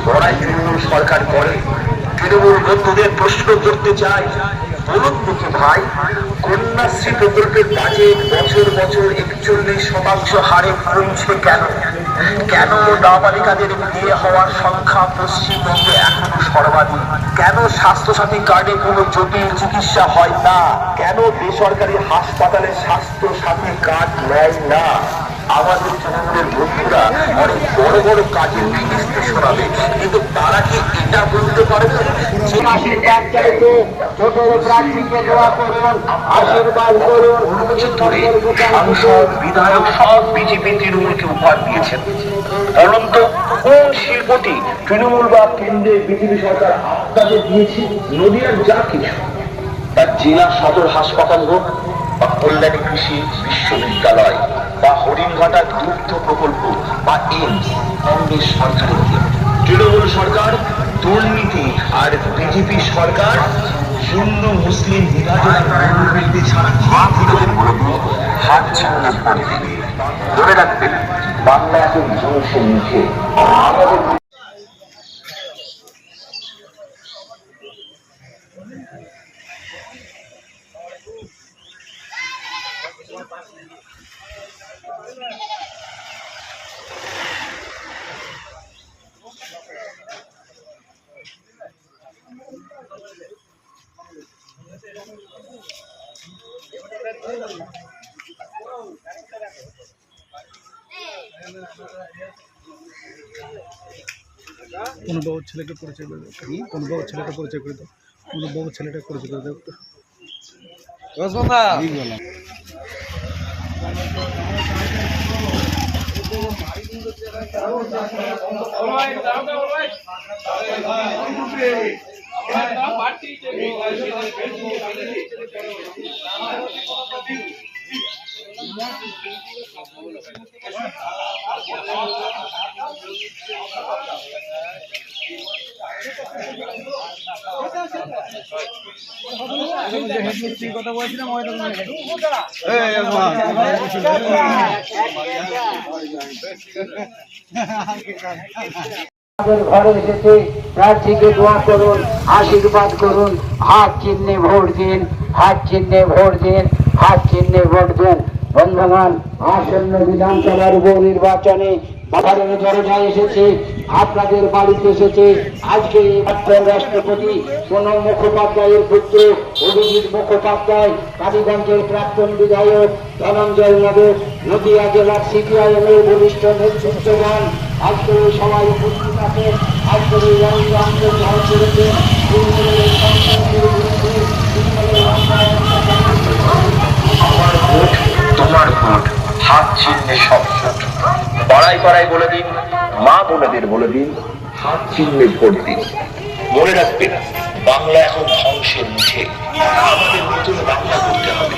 বড়াই তৃণমূল সরকার করে। তৃণমূল বন্ধুদের প্রশ্ন করতে চাই, বলুন দেখি ভাই, কন্যাশ্রী প্রকল্পের বাজেট বছর বছর 41% হারে কমছে কেন? কেন নাবালিকাদের বিয়ে হওয়ার সংখ্যা পশ্চিমবঙ্গে এখনো সর্বাধিক? কেন স্বাস্থ্যসাথী কার্ডে কোনো জটিল চিকিৎসা হয় না? কেন বেসরকারি হাসপাতালে স্বাস্থ্য সাথী কার্ড নেয় না? আমাদের তৃণমূলের বন্ধুরা অনেক বড় বড় কাজের ফিরিস্তি শোনাবে, কিন্তু তারা কি এটা বলতে পারবে যে সাংসদ বিধায়ক সব বিজেপি তৃণমূলকে উপহার দিয়েছেন? বলুন তো, কোন শিল্পটি তৃণমূল বা কেন্দ্রের বিজেপি সরকার আপনাদের দিয়েছে? নদীয়ার যা কিছু, তার জেলা সদর হাসপাতাল হোক, বা কল্যাণী কৃষি বিশ্ববিদ্যালয়, বা হরিণঘাটার দুগ্ধ প্রকল্প, বা এইমস, কংগ্রেস সরকারের দিয়ে। তৃণমূল সরকার দুর্নীতি, আর বিজেপি সরকার হিন্দু মুসলিম বিভাজন ছাড়া হাত ছাড়া করবে। ধরে রাখবেন, বাংলা এখন ধ্বংসের মুখে। অনুভব ছেলেকে পরিচয় করে দাও, অনুভব ছেলেটা পরিচয় করে দাও, অনুভব ছেলেটা পরিচয় করে দাও। কথা বলছিলাম ঘরে এসেছে, প্রার্থীকে দোয়া করুন, আশীর্বাদ করুন, হাত চিহ্নে ভোট দিন, হাত চিহ্নে ভোট দিন, হাত চিহ্নে ভোট দিন। বন্ধুগণ, আসন্ন বিধানসভার উপনির্বাচনে বাজারের দরজায় এসেছে, আপনাদের বাড়িতে এসেছে। আজকে প্রাক্তন রাষ্ট্রপতি প্রণব মুখোপাধ্যায়ের পুত্র অভিজিৎ মুখোপাধ্যায়, কালীগঞ্জের প্রাক্তন বিধায়ক ধনঞ্জয় মোদক, নদিয়া জেলার সিপিআইএম এর বরিষ্ঠ নেতৃত্বগণ আজকে সবাই উপস্থিত আছে। আজকের এই আমার ভোট তোমার ভোট, হাত চিহ্নে সব ভোট। পাড়ায় পাড়ায় বলে দিন, মা বোনেদের বলে দিন, হাত চিহ্নে ভোট দিন। মনে রাখবেন, বাংলা এখন ধ্বংসের মুখে। আমাদের নতুন বাংলা করতে হবে।